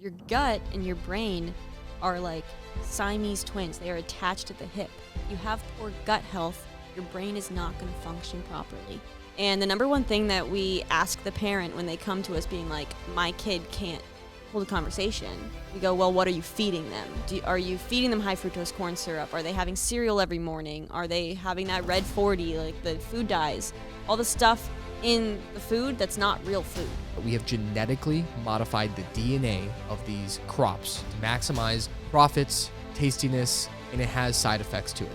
Your gut and your brain are like Siamese twins. They are attached at the hip. If you have poor gut health, your brain is not going to function properly. And the number one thing that we ask the parent when they come to us being like, my kid can't hold a conversation, we go, well, what are you feeding them? Are you feeding them high fructose corn syrup? Are they having cereal every morning? Are they having that red 40, like the food dyes? All the stuff in the food that's not real food. We have genetically modified the DNA of these crops to maximize profits, tastiness, and it has side effects to it.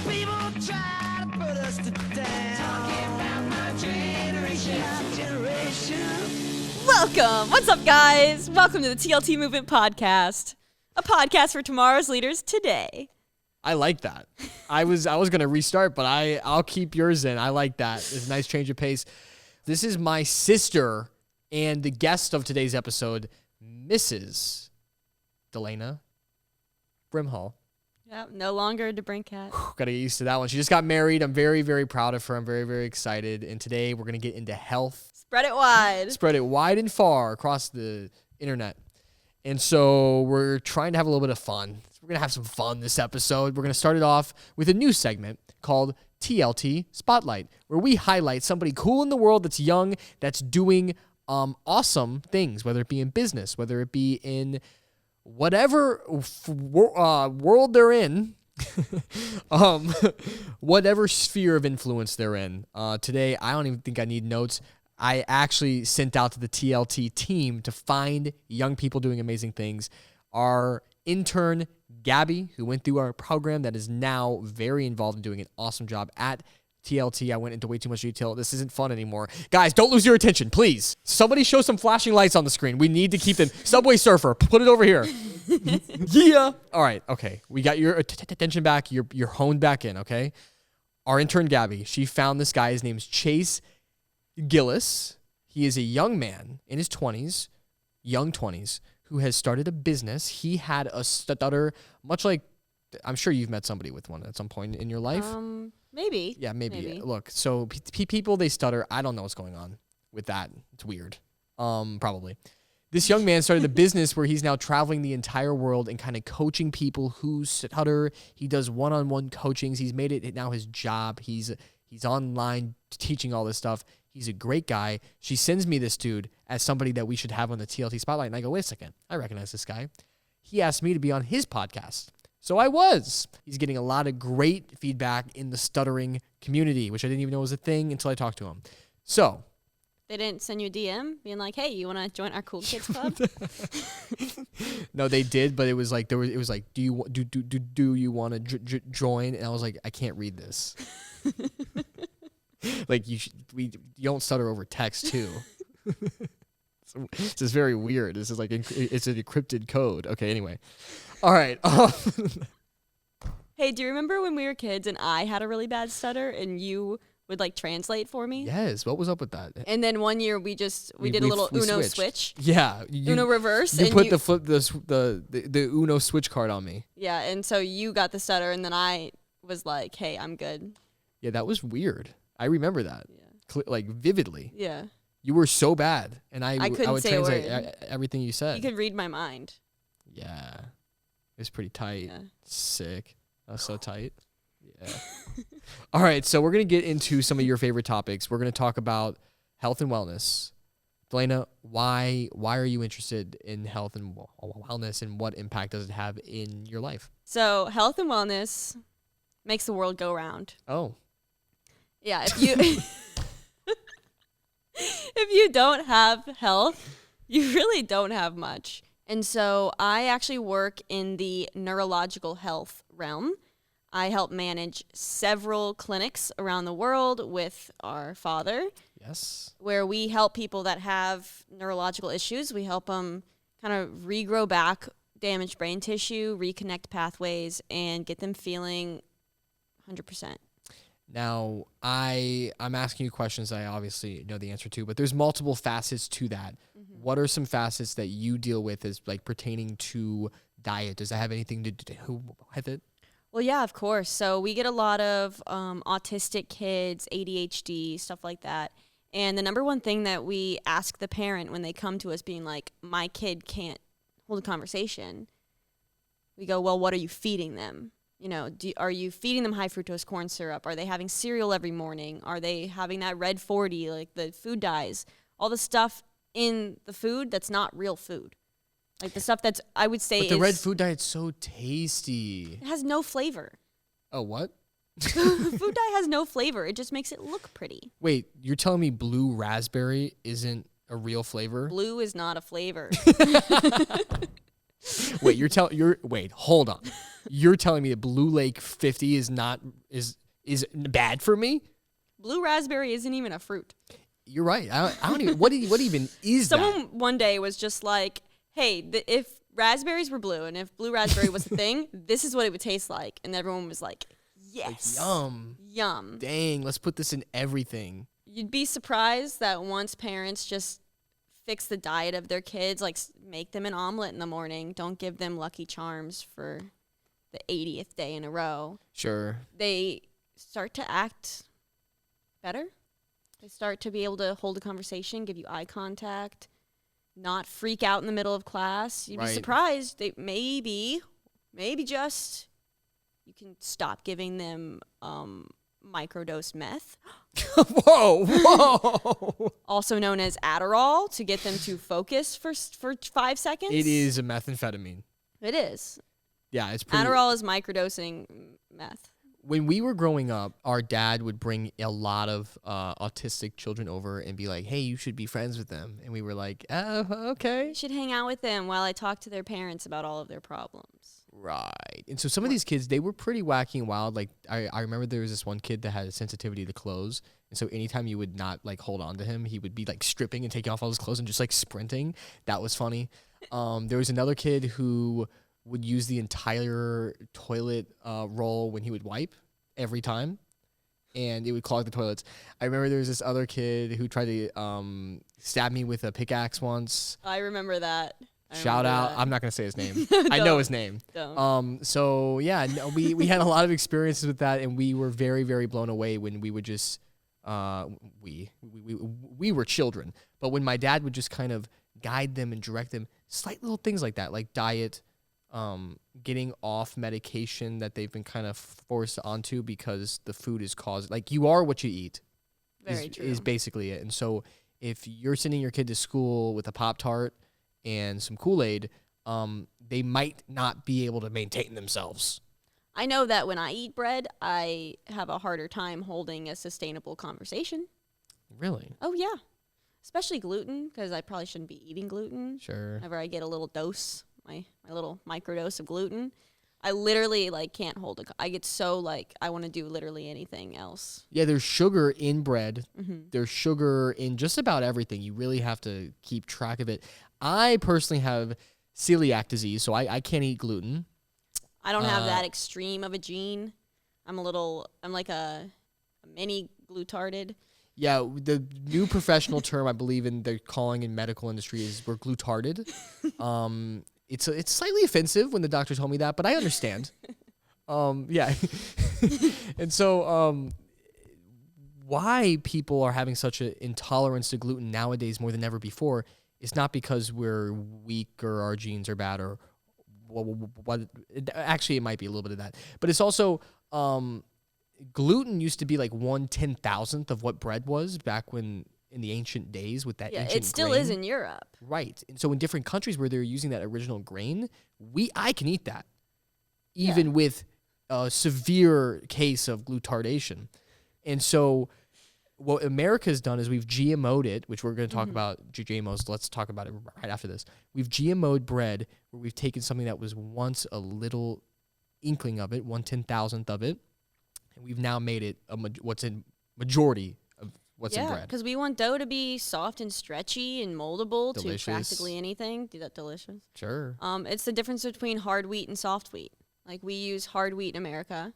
People try to put us to down. Talking about my generation. Welcome! What's up, guys? Welcome to the TLT Movement Podcast, a podcast for tomorrow's leaders today. I like that. I was gonna restart, but I'll keep yours in. I like that. It's a nice change of pace. This is my sister and the guest of today's episode, Mrs. Dalana Brimhall. Yeah, no longer a DeBrincat. Gotta get used to that one. She just got married. I'm very, very proud of her. I'm very, very excited. And today we're gonna get into health. Spread it wide. Spread it wide and far across the internet. And so we're trying to have a little bit of fun. We're going to have some fun this episode. We're going to start it off with a new segment called TLT Spotlight, where we highlight somebody cool in the world that's young, that's doing awesome things, whether it be in business, whether it be in whatever world they're in, whatever sphere of influence they're in. Today, I don't even think I need notes. I actually sent out to the TLT team to find young people doing amazing things. Our intern, Gabby, who went through our program, that is now very involved in doing an awesome job at TLT. I went into way too much detail. This isn't fun anymore. Guys, don't lose your attention, please. Somebody show some flashing lights on the screen. We need to keep them. Subway Surfer, put it over here. Yeah. All right, okay. We got your attention back. You're honed back in, okay? Our intern, Gabby, she found this guy. His name's Chase Gillis. He is a young man in his 20s, young 20s, who has started a business. He had a stutter, much like, I'm sure you've met somebody with one at some point in your life. Maybe. Yeah, maybe. Look, so people, they stutter. I don't know what's going on with that. It's weird. Probably. This young man started a business where he's now traveling the entire world and kind of coaching people who stutter. He does one-on-one coachings. He's made it now his job. He's online teaching all this stuff. He's a great guy. She sends me this dude as somebody that we should have on the TLT Spotlight. And I go, wait a second. I recognize this guy. He asked me to be on his podcast. So I was. He's getting a lot of great feedback in the stuttering community, which I didn't even know was a thing until I talked to him. So. They didn't send you a DM being like, hey, you want to join our Cool Kids Club? No, they did, but it was like, do you want to join? And I was like, I can't read this. Like you don't stutter over text too. This is very weird. This is like it's an encrypted code. Okay, anyway. All right. Hey, do you remember when we were kids and I had a really bad stutter and you would like translate for me? Yes. What was up with that? And then one year we did a little Uno switch. Yeah. Uno reverse. You put the Uno switch card on me. Yeah, and so you got the stutter and then I was like, hey, I'm good. Yeah, that was weird. I remember that. Yeah. Like vividly. Yeah. You were so bad, and I would say translate everything you said. You could read my mind. Yeah. It was pretty tight. Yeah. Sick. That was so tight. Yeah. All right, so we're going to get into some of your favorite topics. We're going to talk about health and wellness. Dalana, why are you interested in health and wellness, and what impact does it have in your life? So health and wellness makes the world go round. Oh. Yeah, if you don't have health, you really don't have much. And so I actually work in the neurological health realm. I help manage several clinics around the world with our father. Yes. Where we help people that have neurological issues. We help them kind of regrow back damaged brain tissue, reconnect pathways, and get them feeling 100%. Now, I'm asking you questions I obviously know the answer to, but there's multiple facets to that. Mm-hmm. What are some facets that you deal with as like pertaining to diet? Does that have anything to do with it? Well, yeah, of course. So we get a lot of autistic kids, ADHD, stuff like that. And the number one thing that we ask the parent when they come to us being like, my kid can't hold a conversation, we go, well, what are you feeding them? You know, are you feeding them high fructose corn syrup? Are they having cereal every morning? Are they having that red 40, like the food dyes? All the stuff in the food that's not real food. Like the stuff that's, I would say, But the red food diet's so tasty. It has no flavor. Oh, what? Food dye has no flavor. It just makes it look pretty. Wait, you're telling me blue raspberry isn't a real flavor? Blue is not a flavor. Wait, hold on. You're telling me that Blue Lake 50 is bad for me? Blue raspberry isn't even a fruit. You're right. I don't even. What even is Someone that? one day was just like, "Hey, if raspberries were blue and if blue raspberry was a thing, this is what it would taste like." And everyone was like, "Yes, Yum. Dang, let's put this in everything." You'd be surprised that once parents just fix the diet of their kids, like make them an omelet in the morning, don't give them Lucky Charms for the 80th day in a row. Sure. They start to act better. They start to be able to hold a conversation, give you eye contact, not freak out in the middle of class. You'd be surprised. They maybe just you can stop giving them microdose meth. Whoa. Also known as Adderall, to get them to focus for 5 seconds. It is a methamphetamine. It is. Yeah, it's pretty. Adderall is microdosing meth. When we were growing up, our dad would bring a lot of autistic children over and be like, "Hey, you should be friends with them." And we were like, "Oh, okay." You should hang out with them while I talk to their parents about all of their problems. Right. And so some of these kids, they were pretty wacky and wild. Like, I remember there was this one kid that had a sensitivity to clothes. And so anytime you would not, like, hold on to him, he would be, like, stripping and taking off all his clothes and just, like, sprinting. That was funny. There was another kid who would use the entire toilet roll when he would wipe every time, and it would clog the toilets. I remember there was this other kid who tried to stab me with a pickaxe once. I remember that. Shout out. I'm not going to say his name. I know his name. Don't. So yeah, no, we had a lot of experiences with that, and we were very, very blown away when we would just, we were children, but when my dad would just kind of guide them and direct them, slight little things like that, like diet, getting off medication that they've been kind of forced onto because the food is caused, like, you are what you eat. Very true. Is basically it. And so if you're sending your kid to school with a Pop-Tart and some Kool-Aid, they might not be able to maintain themselves. I know that when I eat bread, I have a harder time holding a sustainable conversation. Really? Oh, yeah. Especially gluten, because I probably shouldn't be eating gluten. Sure. Whenever I get a little dose, my little microdose of gluten, I literally, like, can't hold I get so, like, I want to do literally anything else. Yeah, there's sugar in bread. Mm-hmm. There's sugar in just about everything. You really have to keep track of it. I personally have celiac disease, so I can't eat gluten. I don't have that extreme of a gene. I'm like a mini glutarded. Yeah, the new professional term I believe in they're calling in medical industry is we're glutarded. It's slightly offensive when the doctor told me that, but I understand. Yeah. And so why people are having such an intolerance to gluten nowadays more than ever before is not because we're weak or our genes are bad or what. Actually, it might be a little bit of that. But it's also gluten used to be like 1/10,000th of what bread was back when in the ancient days with that ancient it still grain. is in Europe. Right. And so in different countries where they're using that original grain, I can eat that, even with a severe case of glutardation. And so what America's done is we've GMO'd it, which we're going to talk about GMOs. Let's talk about it right after this. We've GMO'd bread where we've taken something that was once a little inkling of it, 1/10,000th of it, and we've now made it what's in majority of what's in bread. Because we want dough to be soft and stretchy and moldable Delicious. to practically anything. Do that delicious. Sure. It's the difference between hard wheat and soft wheat. Like, we use hard wheat in America,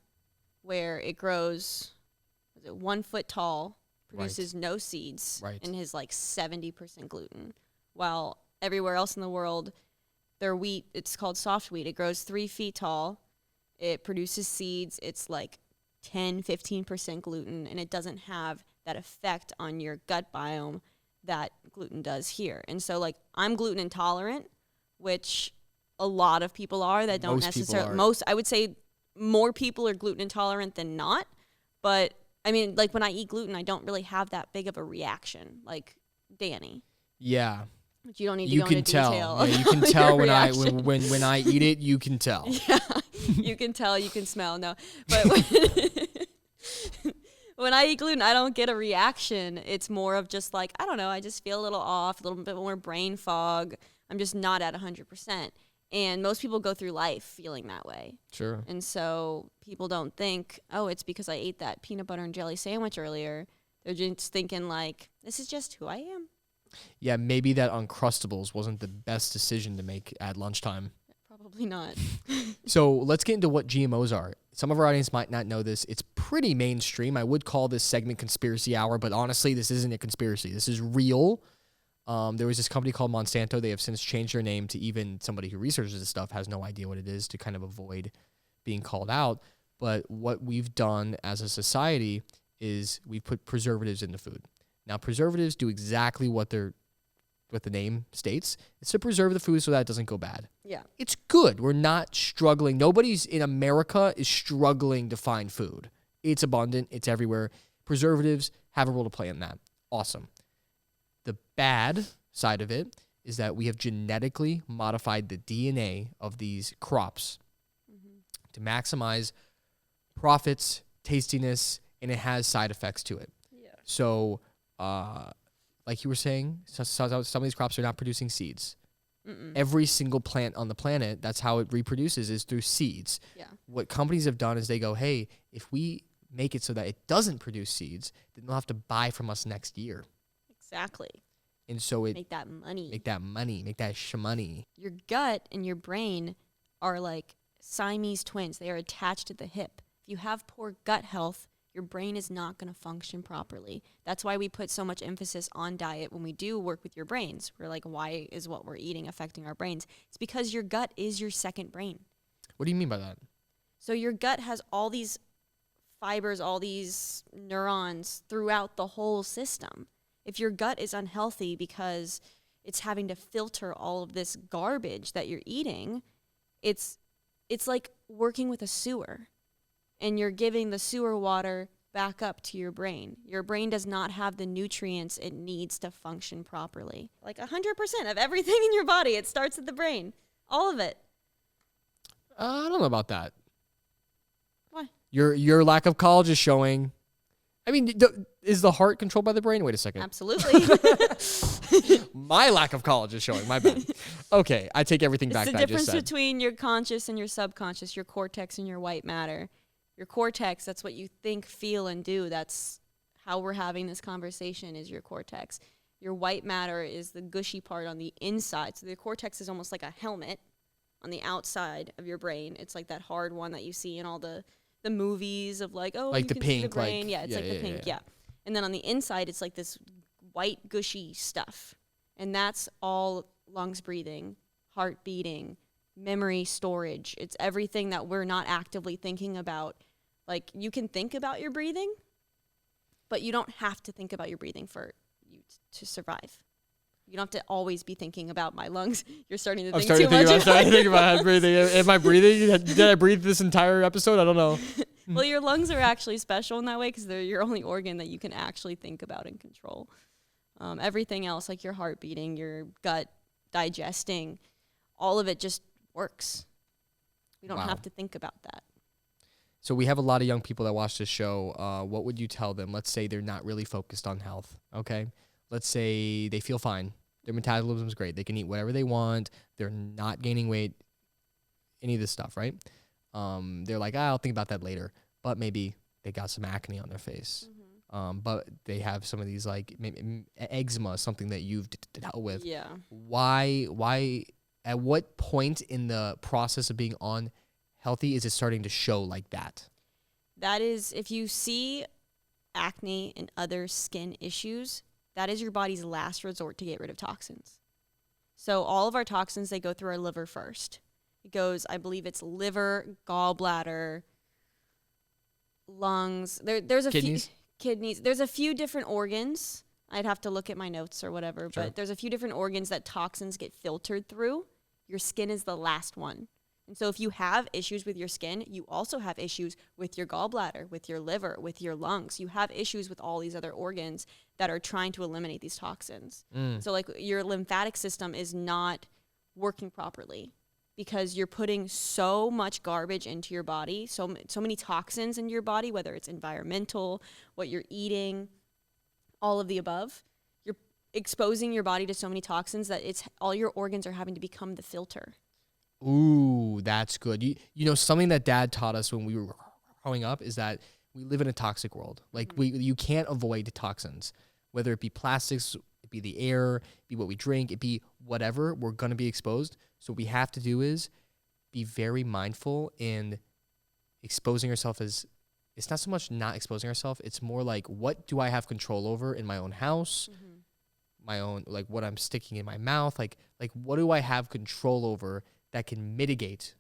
where it grows 1 foot tall, produces no seeds, and has like 70% gluten. While everywhere else in the world, their wheat, it's called soft wheat. It grows 3 feet tall. It produces seeds. It's like 10-15% gluten, and it doesn't have that effect on your gut biome that gluten does here. And so, like, I'm gluten intolerant, which a lot of people are that don't Most people necessarily. are. I would say more people are gluten intolerant than not. But I mean, like when I eat gluten, I don't really have that big of a reaction, like Danny. Yeah. But you don't need to You go can into tell. detail. Yeah, you can about tell your when reaction. when I eat it, you can tell. Yeah, you can tell, you can smell. No, but when I eat gluten, I don't get a reaction. It's more of just like, I don't know, I just feel a little off, a little bit more brain fog. I'm just not at 100%. And most people go through life feeling that way. Sure. And so people don't think, oh, it's because I ate that peanut butter and jelly sandwich earlier. They're just thinking like, this is just who I am. Yeah, maybe that Uncrustables wasn't the best decision to make at lunchtime. Probably not. So let's get into what GMOs are. Some of our audience might not know this. It's pretty mainstream. I would call this segment Conspiracy Hour, but honestly, this isn't a conspiracy. This is real. There was this company called Monsanto. They have since changed their name to even somebody who researches this stuff has no idea what it is to kind of avoid being called out. But what we've done as a society is we've put preservatives into food. Now, preservatives do exactly what the name states. It's to preserve the food so that it doesn't go bad. Yeah. It's good. We're not struggling. Nobody's in America is struggling to find food. It's abundant. It's everywhere. Preservatives have a role to play in that. Awesome. The bad side of it is that we have genetically modified the DNA of these crops to maximize profits, tastiness, and it has side effects to it. Yeah. So, like you were saying, some of these crops are not producing seeds. Every single plant on the planet, that's how it reproduces, is through seeds. Yeah. What companies have done is they go, hey, if we make it so that it doesn't produce seeds, then they'll have to buy from us next year. Exactly. And so it Make that money. make that shmoney. Your gut and your brain are like Siamese twins. They are attached at the hip. If you have poor gut health, your brain is not going to function properly. That's why we put so much emphasis on diet when we do work with your brains. We're like, why is what we're eating affecting our brains? It's because your gut is your second brain. What do you mean by that? So your gut has all these fibers, all these neurons throughout the whole system. If your gut is unhealthy because it's having to filter all of this garbage that you're eating, it's like working with a sewer. And you're giving the sewer water back up to your brain. Your brain does not have the nutrients it needs to function properly. Like 100% of everything in your body, it starts at the brain. All of it. I don't know about that. Why? Your lack of college is showing. I mean, is the heart controlled by the brain? Wait a second. Absolutely. My lack of college is showing. My bad. Okay, I take everything back It's the that I just difference said. between your conscious and your subconscious, your cortex and your white matter. Your cortex, that's what you think, feel, and do. That's how we're having this conversation, is your cortex. Your white matter is the gushy part on the inside. So the cortex is almost like a helmet on the outside of your brain. It's like that hard one that you see in all the movies of like, oh, Like you the can see the pink, brain. like- Yeah, it's yeah, like the yeah, pink, yeah. yeah. And then on the inside, it's like this white gushy stuff. And that's all lungs breathing, heart beating, memory storage. It's everything that we're not actively thinking about. Like, you can think about your breathing, but you don't have to think about your breathing for you to survive. You don't have to always be thinking about my lungs. You're starting to think too much. I'm starting to think about breathing. Am I breathing? Did I breathe this entire episode? I don't know. Well, your lungs are actually special in that way because they're your only organ that you can actually think about and control. Everything else, like your heart beating, your gut digesting, all of it just works. We don't Wow. have to think about that. So we have a lot of young people that watch this show. What would you tell them? Let's say they're not really focused on health, okay? Let's say they feel fine. Their metabolism's great. They can eat whatever they want. They're not gaining weight, any of this stuff, right? They're like, I'll think about that later. But maybe they got some acne on their face. But they have some of these, like, maybe eczema, something that you've dealt with. Yeah. Why, at what point in the process of being unhealthy is it starting to show like that? That is, if you see acne and other skin issues, that is your body's last resort to get rid of toxins. So all of our toxins, they go through our liver first. It goes, I believe it's liver, gallbladder, lungs. There's a Kidneys? Kidneys. There's a few different organs. I'd have to look at my notes or whatever, Sure. but there's a few different organs that toxins get filtered through. your skin is the last one. And so if you have issues with your skin, you also have issues with your gallbladder, with your liver, with your lungs. You have issues with all these other organs that are trying to eliminate these toxins. So like your lymphatic system is not working properly because you're putting so much garbage into your body, so many toxins into your body, whether it's environmental, what you're eating, all of the above. You're exposing your body to so many toxins that it's all your organs are having to become the filter. Ooh, that's good. You know, something that Dad taught us when we were growing up is that we live in a toxic world. Like you can't avoid the toxins, whether it be plastics, it be the air, it be what we drink, it be whatever. We're gonna be exposed. So what we have to do is be very mindful in exposing ourselves. As it's not so much not exposing ourselves. It's more like, what do I have control over in my own house? My own, like what I'm sticking in my mouth, like what do I have control over that can mitigate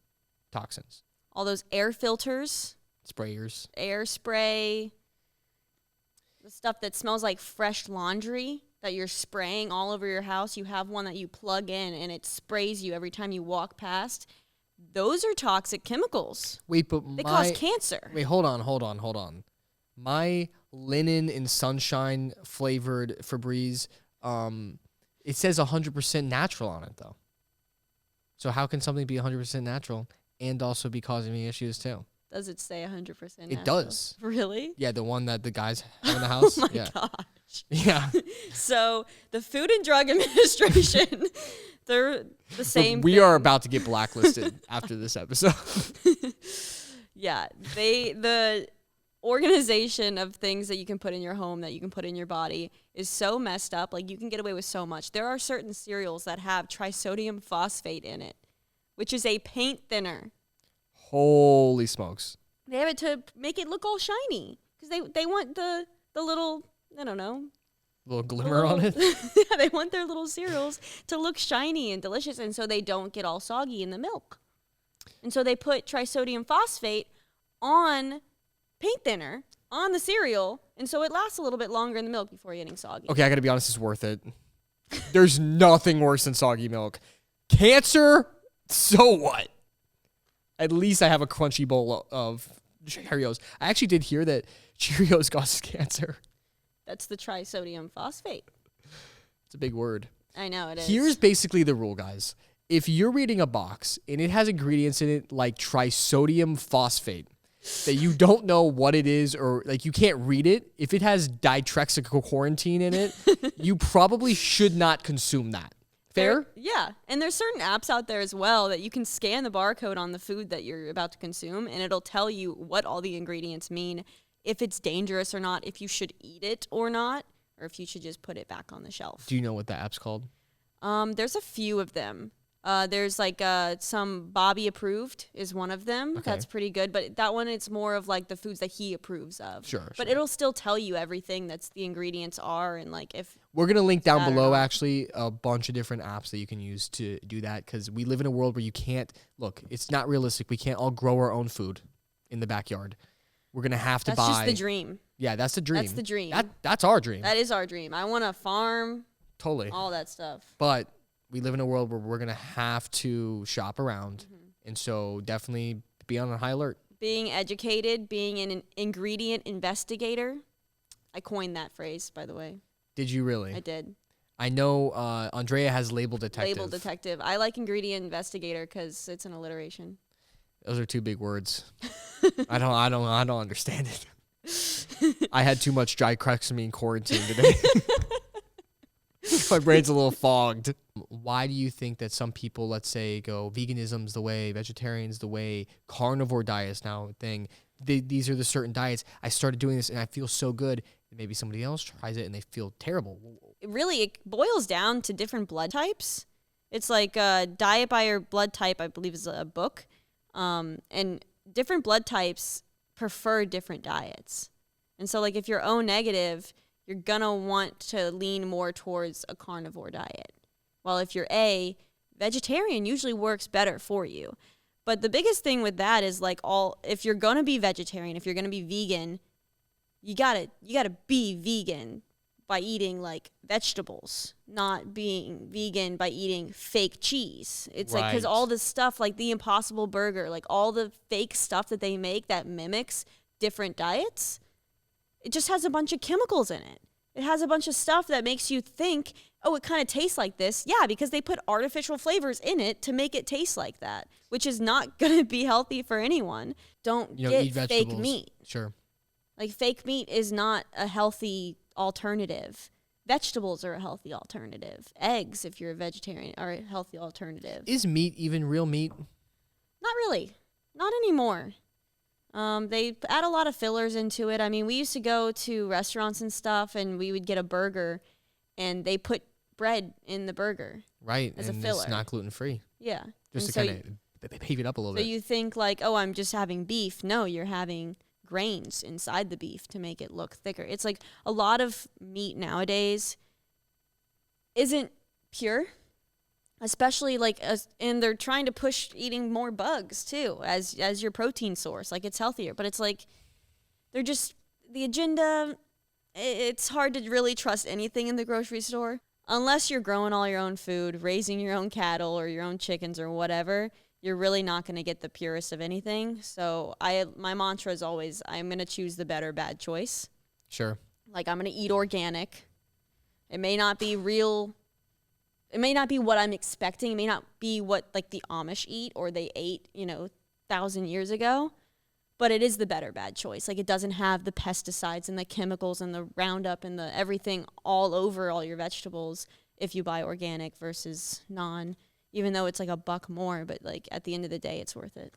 toxins? All those air filters, Sprayers. air spray, the stuff that smells like fresh laundry that you're spraying all over your house. You have one that you plug in and it sprays you every time you walk past. Those are toxic chemicals. Wait, but They cause cancer. Wait, hold on. My linen and sunshine flavored Febreze, it says 100% natural on it though. So how can something be 100% natural and also be causing me issues too? Does it say 100% natural? It does. Really? Yeah, the one that the guys have in the house. Oh my yeah. gosh. Yeah. So the Food and Drug Administration, they're the same We thing. are about to get blacklisted after this episode. Yeah, the organization of things that you can put in your home, that you can put in your body, is so messed up. Like, you can get away with so much. There are certain cereals that have trisodium phosphate in it, which is a paint thinner. Holy smokes. They have it to make it look all shiny because they want the little, I don't know. Little glimmer on it. Yeah, they want their little cereals to look shiny and delicious, and so they don't get all soggy in the milk. And so they put trisodium phosphate on paint thinner on the cereal, and so it lasts a little bit longer in the milk before getting soggy. Okay, I gotta be honest, it's worth it. There's nothing worse than soggy milk. Cancer? So what? At least I have a crunchy bowl of Cheerios. I actually did hear that Cheerios causes cancer. That's the trisodium phosphate. It's a big word. I know it is. Here's basically the rule, guys. If you're reading a box and it has ingredients in it like trisodium phosphate that you don't know what it is, or like you can't read it, if it has ditrexichloroquine in it, you probably should not consume that. Fair? Yeah. And there's certain apps out there as well that you can scan the barcode on the food that you're about to consume, and it'll tell you what all the ingredients mean, if it's dangerous or not, if you should eat it or not, or if you should just put it back on the shelf. Do you know what the app's called? There's a few of them. There's like some Bobby approved is one of them. Okay. That's pretty good. But that one, it's more of like the foods that he approves of. Sure. But it'll still tell you everything that's the ingredients are, and like if We're going to link down bad or below, not. actually, a bunch of different apps that you can use to do that, because we live in a world where you can't, look, it's not realistic. We can't all grow our own food in the backyard. We're going to have to that's buy. just the dream. Yeah, that's the dream. That's the dream. That's our dream. That is our dream. I want a farm, Totally. all that stuff. But we live in a world where we're going to have to shop around. Mm-hmm. And so definitely be on a high alert. Being educated, being an ingredient investigator. I coined that phrase, by the way. Did you really? I did. I know Andrea has label detective. Label detective. I like ingredient investigator because it's an alliteration. Those are two big words. I don't understand it. I had too much dichroxamine quarantine today. My brain's a little fogged. Why do you think that some people, let's say, go veganism's the way, vegetarian's the way, carnivore diet's now a thing? These are the certain diets. I started doing this and I feel so good. Maybe somebody else tries it and they feel terrible. It boils down to different blood types. It's like Diet by Your Blood Type, I believe, is a book. And different blood types prefer different diets. And so, like, if you're O negative, you're going to want to lean more towards a carnivore diet. While if you're A, vegetarian usually works better for you. But the biggest thing with that is, like, if you're going to be vegetarian, if you're going to be vegan, you gotta be vegan. by eating like vegetables, not being vegan by eating fake cheese. It's like, because Right. all this stuff, like the Impossible Burger, like all the fake stuff that they make that mimics different diets, it just has a bunch of chemicals in it. It has a bunch of stuff that makes you think, oh, it kind of tastes like this. Yeah, because they put artificial flavors in it to make it taste like that, which is not going to be healthy for anyone. Don't get eat fake vegetables. meat. Sure. Like, fake meat is not a healthy alternative. Vegetables are a healthy alternative. Eggs, if you're a vegetarian, are a healthy alternative. Is meat even real meat? Not really. Not anymore. They add a lot of fillers into it. I mean, we used to go to restaurants and stuff, and we would get a burger, and they put bread in the burger. Right. As a and filler. It's not gluten-free. Yeah. Just And to so kind of pave it up a little So bit. you think like, oh, I'm just having beef. No, you're having grains inside the beef to make it look thicker. It's like a lot of meat nowadays isn't pure, especially like, and they're trying to push eating more bugs too as your protein source. Like, it's healthier, but it's like they're just, the agenda, it's hard to really trust anything in the grocery store. Unless you're growing all your own food, raising your own cattle or your own chickens or whatever, you're really not going to get the purest of anything. So my mantra is always, I'm going to choose the better bad choice. Sure. Like, I'm going to eat organic. It may not be real. It may not be what I'm expecting. It may not be what like the Amish eat or they ate, 1,000 years ago. But it is the better bad choice. Like, it doesn't have the pesticides and the chemicals and the Roundup and the everything all over all your vegetables if you buy organic versus non, even though it's like $1 more. But like, at the end of the day, it's worth it.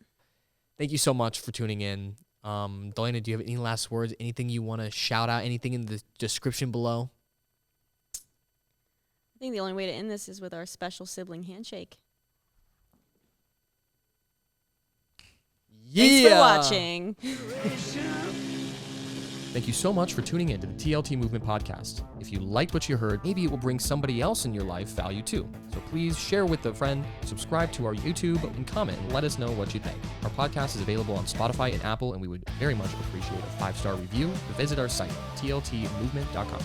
Thank you so much for tuning in. Dalana, do you have any last words? Anything you want to shout out? Anything in the description below? I think the only way to end this is with our special sibling handshake. Yeah. Thanks for watching. Thank you so much for tuning in to the TLT Movement Podcast. If you liked what you heard, maybe it will bring somebody else in your life value too. So please share with a friend, subscribe to our YouTube, and comment and let us know what you think. Our podcast is available on Spotify and Apple, and we would very much appreciate a 5-star review. Visit our site, tltmovement.com.